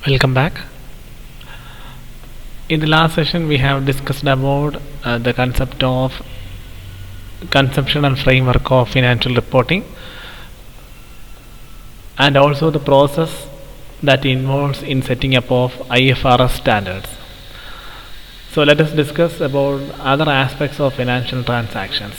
Welcome back. In the last session, we have discussed about the concept of conceptual framework of financial reporting and also the process that involves in setting up of IFRS standards. So let us discuss about other aspects of financial transactions.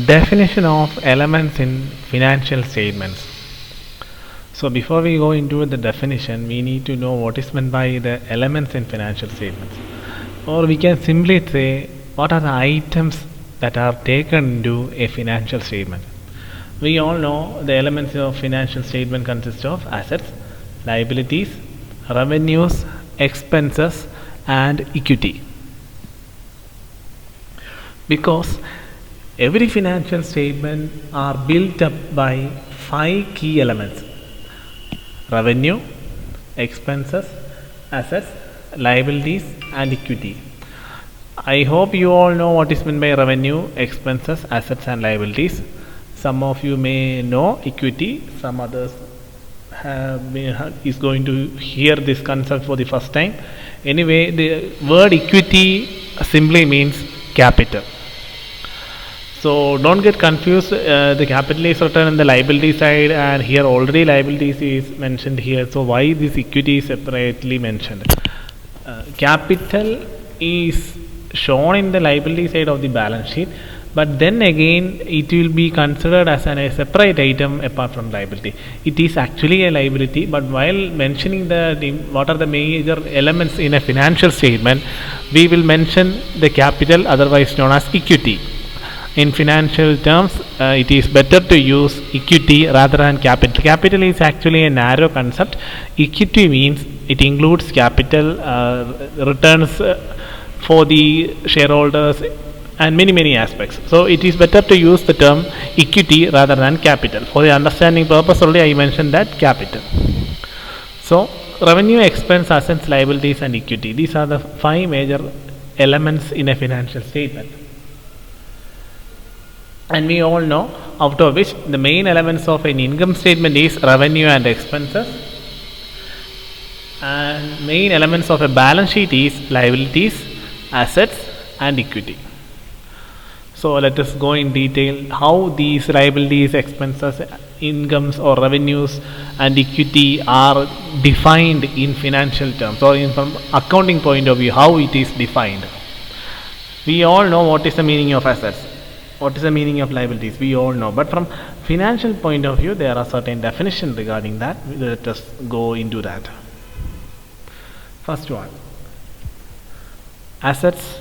Definition of elements in financial statements. So before we go into the definition, we need to know what is meant by the elements in financial statements. Or we can simply say what are the items that are taken into a financial statement. We all know the elements of financial statement consist of assets, liabilities, revenues, expenses and equity. Because every financial statement are built up by 5 key elements: revenue, expenses, assets, liabilities and equity. I hope you all know what is meant by revenue, expenses, assets and liabilities. Some of you may know equity, some others is going to hear this concept for the first time. Anyway, the word equity simply means capital. So don't get confused, the capital is written on the liability side and here already liabilities is mentioned here. So why this equity is separately mentioned? Capital is shown in the liability side of the balance sheet, but then again it will be considered as a separate item apart from liability. It is actually a liability, but while mentioning what are the major elements in a financial statement, we will mention the capital, otherwise known as equity. In financial terms, it is better to use equity rather than capital. Capital is actually a narrow concept. Equity means it includes capital, returns for the shareholders and many aspects. So it is better to use the term equity rather than capital. For the understanding purpose only I mentioned that capital. So revenue, expense, assets, liabilities and equity. These are the 5 major elements in a financial statement. And we all know out of which the main elements of an income statement is revenue and expenses, and main elements of a balance sheet is liabilities, assets and equity. So let us go in detail how these liabilities, expenses, incomes or revenues and equity are defined in financial terms, or in from accounting point of view how it is defined. We all know what is the meaning of assets, what is the meaning of liabilities, we all know, but from financial point of view there are certain definitions regarding that. Let us go into that. First one, assets.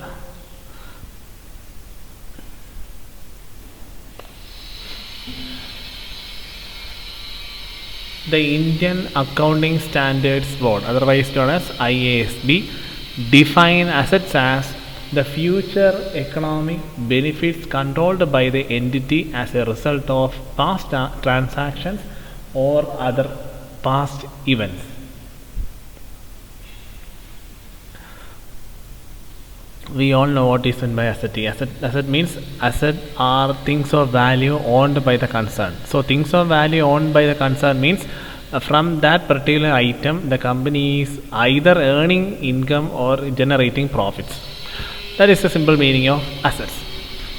The Indian Accounting Standards Board, otherwise known as IASB, define assets as the future economic benefits controlled by the entity as a result of past transactions or other past events. We all know what is meant by asset. Asset means asset are things of value owned by the concern. So things of value owned by the concern means from that particular item the company is either earning income or generating profits. That is the simple meaning of assets.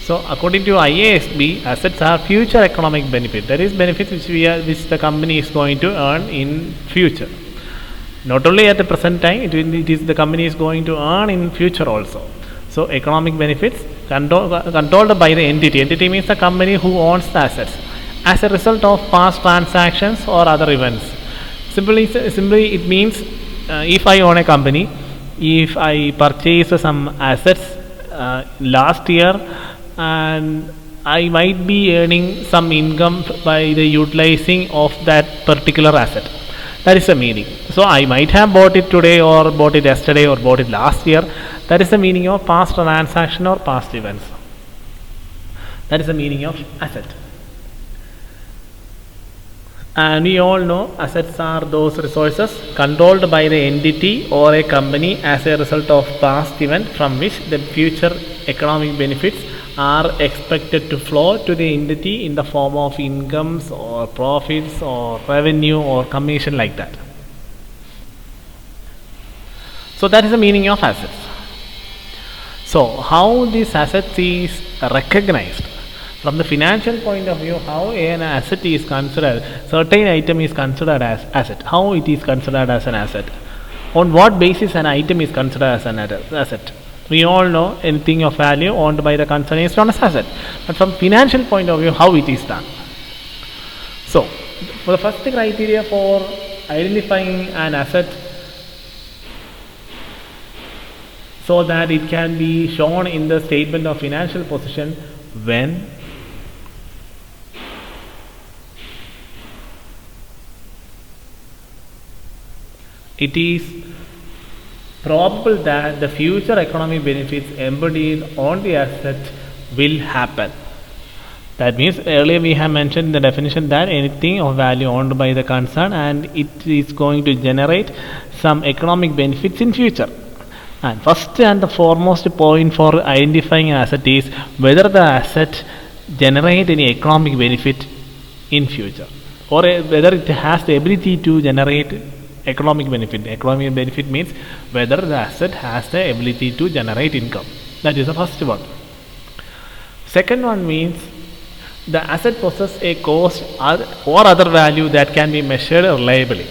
So according to IASB, assets are future economic benefit. That is benefits which the company is going to earn in future. Not only at the present time, it is the company is going to earn in future also. So economic benefits controlled by the entity. Entity means the company who owns the assets as a result of past transactions or other events. Simply it means if I own a company, if I purchase some assets last year and I might be earning some income by the utilizing of that particular asset. That is the meaning. So I might have bought it today or bought it yesterday or bought it last year. That is the meaning of past transaction or past events. That is the meaning of asset. And we all know assets are those resources controlled by the entity or a company as a result of past event from which the future economic benefits are expected to flow to the entity in the form of incomes or profits or revenue or commission, like that. So that is the meaning of assets. So how this asset is recognized from the financial point of view, how an asset is considered, certain item is considered as asset, how it is considered as an asset, on what basis an item is considered as an asset. We all know anything of value owned by the concern is known as asset, but from financial point of view, how it is done. So for the first criteria for identifying an asset so that it can be shown in the statement of financial position, when it is probable that the future economic benefits embodied on the asset will happen. That means earlier we have mentioned the definition that anything of value owned by the concern and it is going to generate some economic benefits in future. And first and the foremost point for identifying an asset is whether the asset generate any economic benefit in future, or whether it has the ability to generate economic benefit. Economic benefit means whether the asset has the ability to generate income. That is the first one. Second one means the asset possesses a cost or other value that can be measured reliably.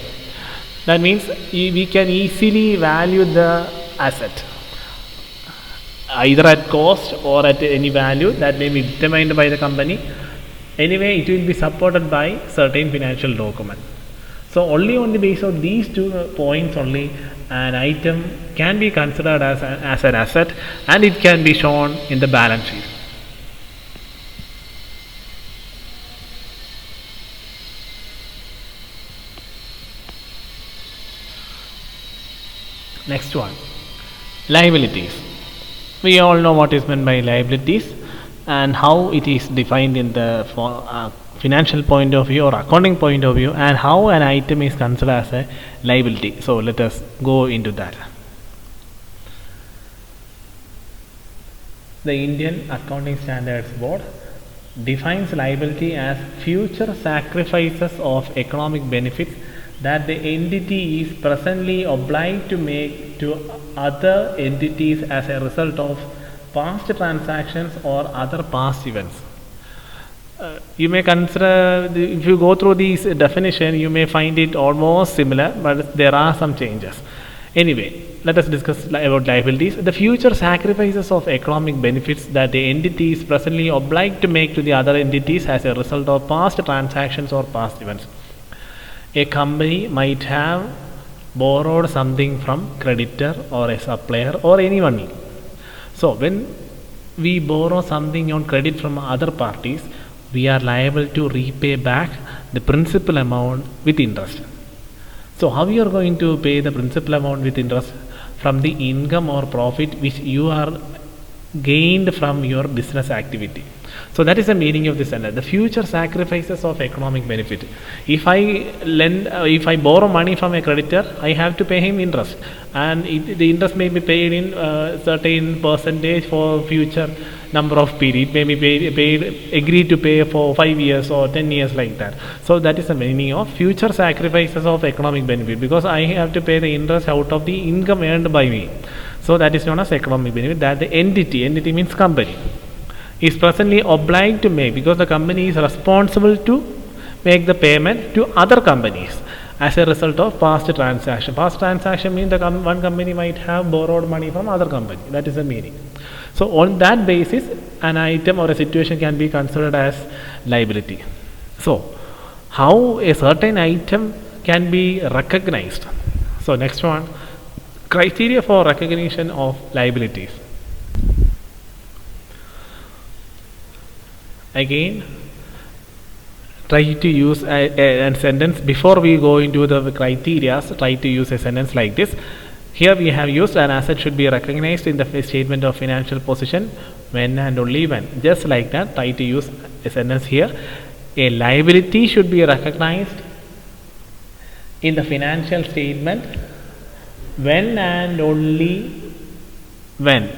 That means we can easily value the asset either at cost or at any value that may be determined by the company. Anyway, it will be supported by certain financial document. So only on the basis of these 2 points only an item can be considered as an asset, and it can be shown in the balance sheet. Next one, liabilities. We all know what is meant by liabilities and how it is defined in the financial point of view or accounting point of view, and how an item is considered as a liability. So let us go into that. The Indian Accounting Standards Board defines liability as future sacrifices of economic benefits that the entity is presently obliged to make to other entities as a result of past transactions or other past events. You may consider, if you go through these definition, you may find it almost similar, but there are some changes. Anyway, let us discuss about liabilities. The future sacrifices of economic benefits that the entity is presently obliged to make to the other entities as a result of past transactions or past events. A company might have borrowed something from creditor or a supplier or anyone. So when we borrow something on credit from other parties, we are liable to repay back the principal amount with interest. So how you are going to pay the principal amount with interest? From the income or profit which you are gained from your business activity. So that is the meaning of this sentence. The future sacrifices of economic benefit. If I borrow money from a creditor, I have to pay him interest, and the interest may be paid in certain percentage for future number of period. It may be paid, agreed to pay for 5 years or 10 years, like that. So that is the meaning of future sacrifices of economic benefit, because I have to pay the interest out of the income earned by me. So that is known as economic benefit that the entity means company, is presently obliged to make, because the company is responsible to make the payment to other companies as a result of past transaction. Past transaction means one company might have borrowed money from other company. That is the meaning. So on that basis, an item or a situation can be considered as liability. So how a certain item can be recognized? So next one, criteria for recognition of liabilities. Again, try to use a sentence before we go into the criteria. Try to use a sentence like this. Here we have used an asset should be recognized in the statement of financial position when and only when. Just like that, try to use a sentence here. A liability should be recognized in the financial statement when and only when.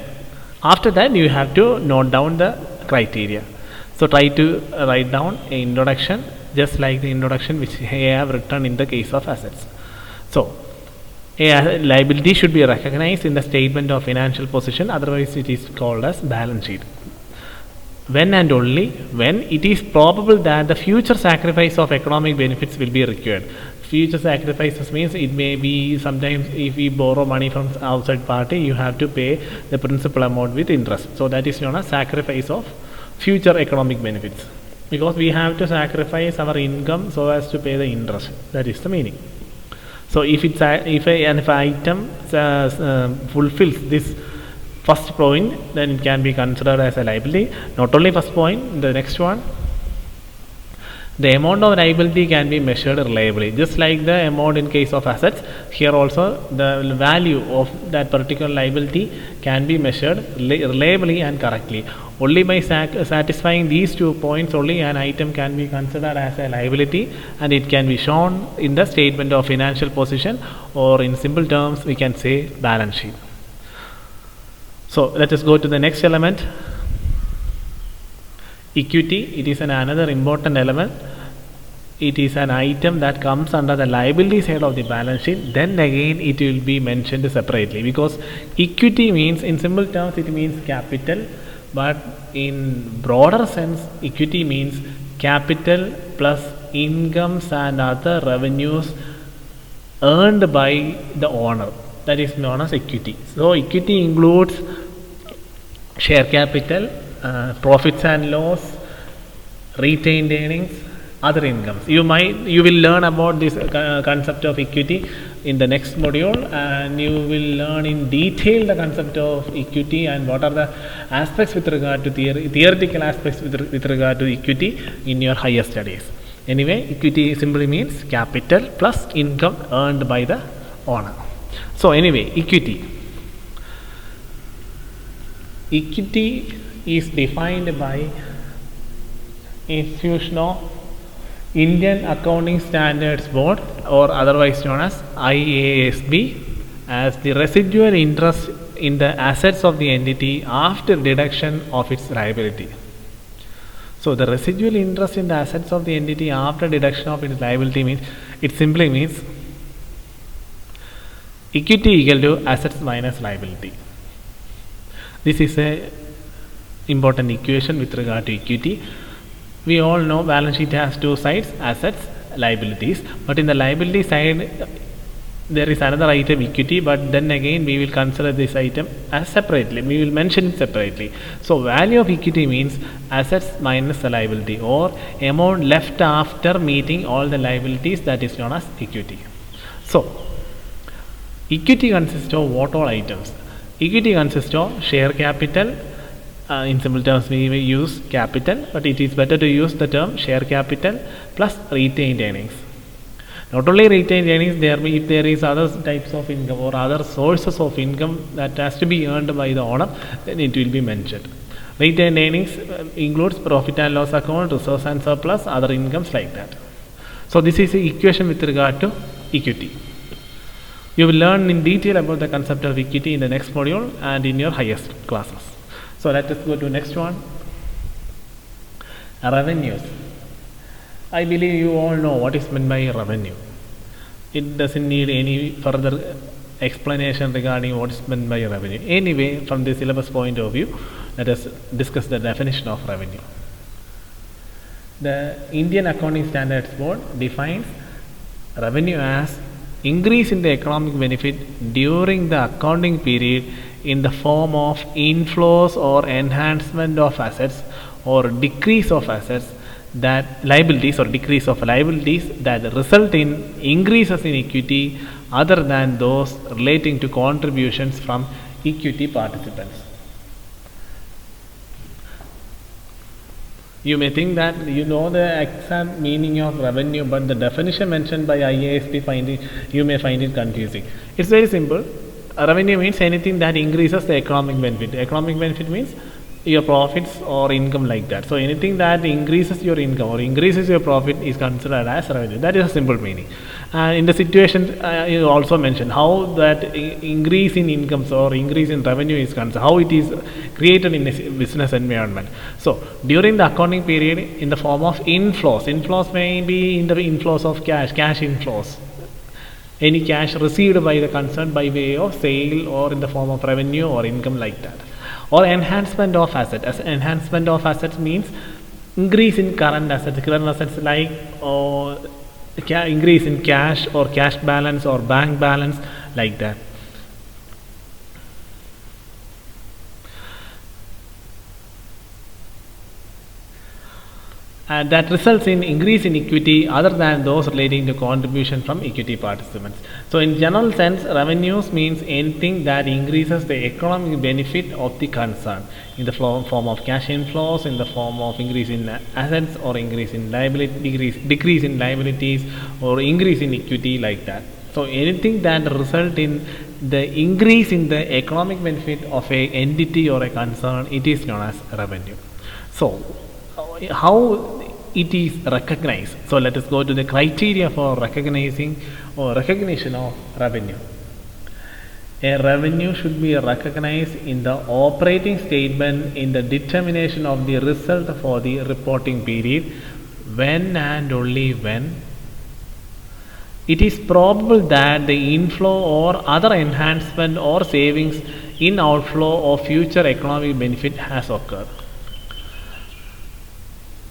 After that, you have to note down the criteria. So try to write down an introduction just like the introduction which I have written in the case of assets. So a liability should be recognized in the statement of financial position, otherwise it is called as balance sheet. When and only when it is probable that the future sacrifice of economic benefits will be required. Future sacrifices means it may be sometimes if we borrow money from outside party, you have to pay the principal amount with interest. So that is known as sacrifice of future economic benefits, because we have to sacrifice our income so as to pay the interest. That is the meaning. So if an item fulfills this first point, then it can be considered as a liability. Not only first point, the next one, the amount of liability can be measured reliably. Just like the amount in case of assets, here also the value of that particular liability can be measured reliably and correctly. Only by satisfying these 2 points only an item can be considered as a liability, and it can be shown in the statement of financial position, or in simple terms we can say balance sheet. So let us go to the next element. Equity, it is another important element. It is an item that comes under the liability side of the balance sheet. Then again it will be mentioned separately, because equity means, in simple terms it means capital, but in broader sense equity means capital plus incomes and other revenues earned by the owner. That is known as equity. So equity includes share capital, profits and loss, retained earnings, other incomes. You will learn about this concept of equity in the next module, and you will learn in detail the concept of equity and what are the aspects with regard to theoretical aspects with regard to equity in your higher studies. Anyway, equity simply means capital plus income earned by the owner. So anyway, equity is defined by institution of Indian Accounting Standards Board, or otherwise known as IASB, as the residual interest in the assets of the entity after deduction of its liability. So the residual interest in the assets of the entity after deduction of its liability means, it simply means equity equal to assets minus liability. This is a important equation with regard to equity. We all know balance sheet has two sides, assets, liabilities, but in the liability side there is another item, equity, but then again we will consider this item as separately, we will mention it separately. So value of equity means assets minus the liability, or amount left after meeting all the liabilities, that is known as equity. So equity consists of what all items? Equity consists of share capital. In simple terms we may use capital, but it is better to use the term share capital plus retained earnings. Not only retained earnings, if there is other types of income or other sources of income that has to be earned by the owner, then it will be mentioned. Retained earnings includes profit and loss account, reserves and surplus, other incomes like that. So this is the equation with regard to equity. You will learn in detail about the concept of equity in the next module and in your highest classes. So let us go to next one. Revenues. I believe you all know what is meant by revenue. It doesn't need any further explanation regarding what is meant by revenue. Anyway, from the syllabus point of view, let us discuss the definition of revenue. The Indian Accounting Standards Board defines revenue as increase in the economic benefit during the accounting period in the form of inflows or enhancement of assets, or decrease of assets, that liabilities or decrease of liabilities that result in increases in equity other than those relating to contributions from equity participants. You may think that you know the exact meaning of revenue, but the definition mentioned by IASB you may find it confusing. It's very simple. Revenue means anything that increases the economic benefit. Economic benefit means your profits or income, like that. So anything that increases your income or increases your profit is considered as revenue. That is a simple meaning. And in the situation, you also mentioned how that increase in incomes or increase in revenue is concerned, how it is created in a business environment. So during the accounting period, in the form of inflows may be in the inflows of cash inflows, any cash received by the concerned by way of sale or in the form of revenue or income like that, or enhancement of asset. As enhancement of assets means increase in current assets like increase in cash or cash balance or bank balance like that. And that results in increase in equity other than those relating to contribution from equity participants. So in general sense, revenues means anything that increases the economic benefit of the concern in the form of cash inflows, in the form of increase in assets or increase in liability, decrease in liabilities or increase in equity like that. So anything that result in the increase in the economic benefit of a entity or a concern, it is known as revenue. So how it is recognized? So let us go to the criteria for recognizing or recognition of revenue. A revenue should be recognized in the operating statement in the determination of the result for the reporting period when and only when it is probable that the inflow or other enhancement or savings in outflow of future economic benefit has occurred.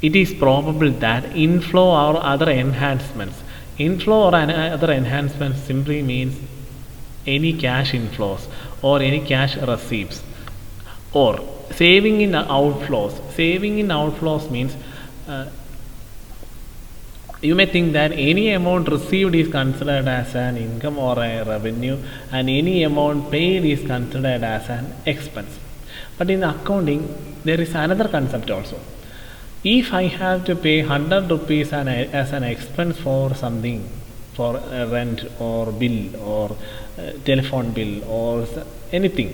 It is probable that inflow or other enhancements simply means any cash inflows or any cash receipts, or saving in outflows means you may think that any amount received is considered as an income or a revenue, and any amount paid is considered as an expense. But in accounting, there is another concept also. If I have to pay 100 rupees as an expense for something, for a rent or bill or telephone bill or anything,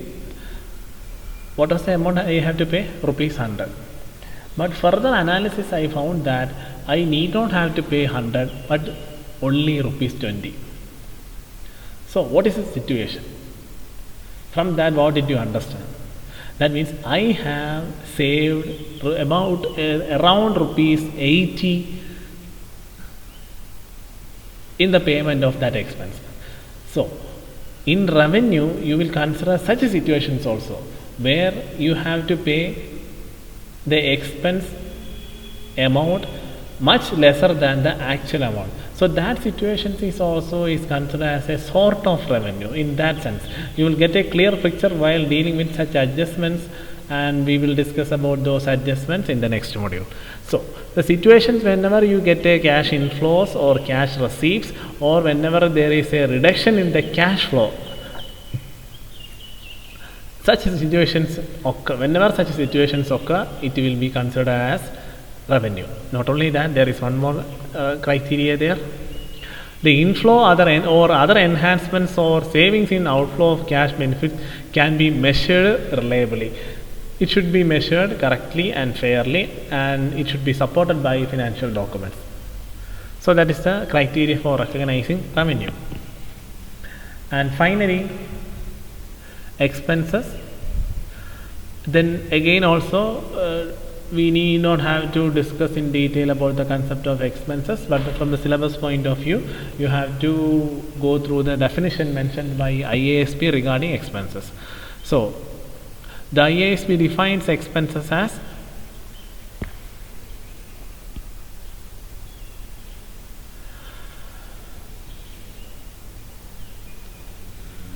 what was the amount I have to pay? Rupees 100. But further analysis, I found that I need not have to pay 100 but only rupees 20. So what is the situation? From that, what did you understand? That means I have saved about around rupees 80 in the payment of that expense. So in revenue, you will consider such situations also where you have to pay the expense amount much lesser than the actual amount. So that situation is considered as a sort of revenue. In that sense, you will get a clear picture while dealing with such adjustments, and we will discuss about those adjustments in the next module. So the situations whenever you get a cash inflows or cash receipts, or whenever there is a reduction in the cash flow, such situations occur. Whenever such situations occur, it will be considered as revenue. Not only that, there is one more criteria there. The inflow other enhancements or savings in outflow of cash benefits can be measured reliably. It should be measured correctly and fairly, and it should be supported by financial documents. So that is the criteria for recognizing revenue. And finally, expenses. Then again also we need not have to discuss in detail about the concept of expenses, but from the syllabus point of view, you have to go through the definition mentioned by IASB regarding expenses. So the IASB defines expenses as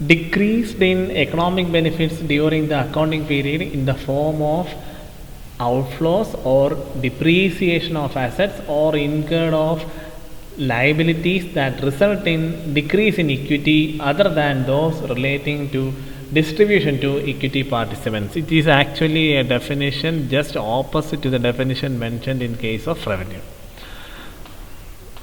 decreased in economic benefits during the accounting period in the form of outflows or depreciation of assets or incurred of liabilities that result in decrease in equity other than those relating to distribution to equity participants. It is actually a definition just opposite to the definition mentioned in case of revenue.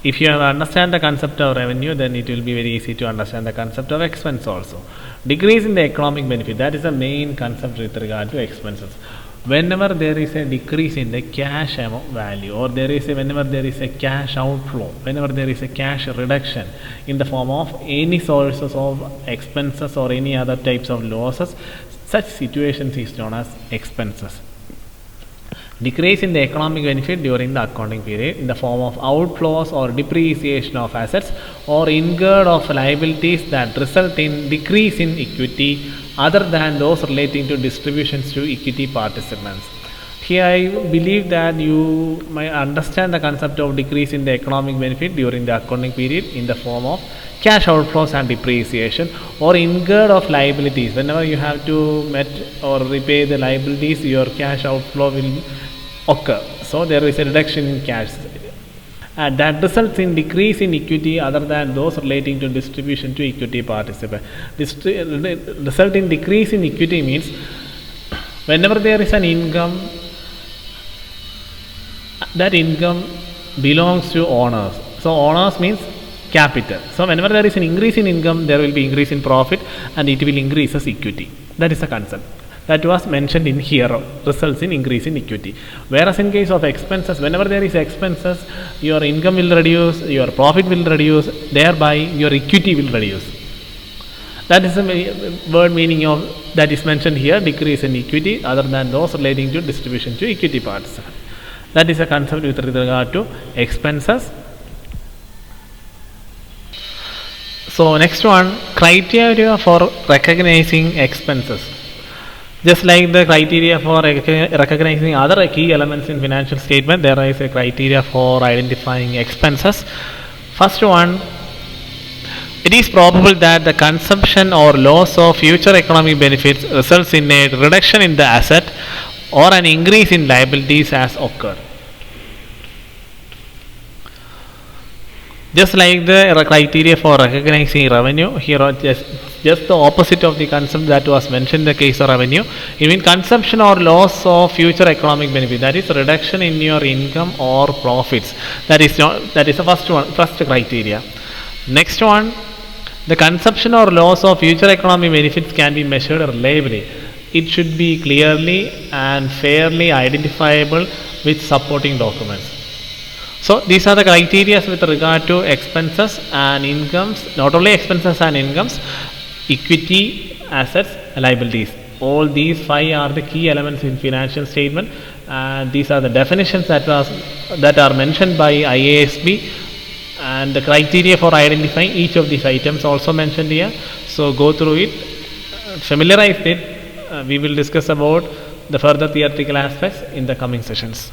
If you understand the concept of revenue, then it will be very easy to understand the concept of expense also. Decrease in the economic benefit, that is the main concept with regard to expenses. whenever there is a decrease in the cash amount value, or whenever there is a cash outflow, whenever there is a cash reduction in the form of any sources of expenses or any other types of losses, such situations is known as expenses. Decrease in the economic benefit during the accounting period in the form of outflows or depreciation of assets or incurred of liabilities that result in decrease in equity other than those relating to distributions to equity participants. Here I believe that you might understand the concept of decrease in the economic benefit during the accounting period in the form of cash outflows and depreciation or incurred of liabilities. Whenever you have to met or repay the liabilities, your cash outflow will occur. So there is a reduction in cash. That results in decrease in equity other than those relating to distribution to equity participants. Result in decrease in equity means whenever there is an income, that income belongs to owners. So owners means capital. So whenever there is an increase in income, there will be increase in profit and it will increase as equity. That is the concept. That was mentioned in here, results in increase in equity. Whereas in case of expenses, whenever there is expenses, your income will reduce, your profit will reduce, thereby your equity will reduce. That is the word meaning of that is mentioned here, decrease in equity other than those relating to distribution to equity participants. That is a concept with regard to expenses. So next one, criteria for recognizing expenses. Just like the criteria for recognizing other key elements in financial statement, there is a criteria for identifying expenses. First one, it is probable that the consumption or loss of future economic benefits results in a reduction in the asset or an increase in liabilities has occurred. Just like the criteria for recognizing revenue, here are just the opposite of the concept that was mentioned in the case of revenue. It means consumption or loss of future economic benefit, that is reduction in your income or profits. That is the first criteria. Next one, the consumption or loss of future economic benefits can be measured reliably. It should be clearly and fairly identifiable with supporting documents. So these are the criteria with regard to expenses and incomes, not only expenses and incomes, equity, assets, liabilities. All these five are the key elements in financial statement, and these are the definitions that are mentioned by IASB, and the criteria for identifying each of these items also mentioned here. So go through it, familiarize it. We will discuss about the further theoretical aspects in the coming sessions.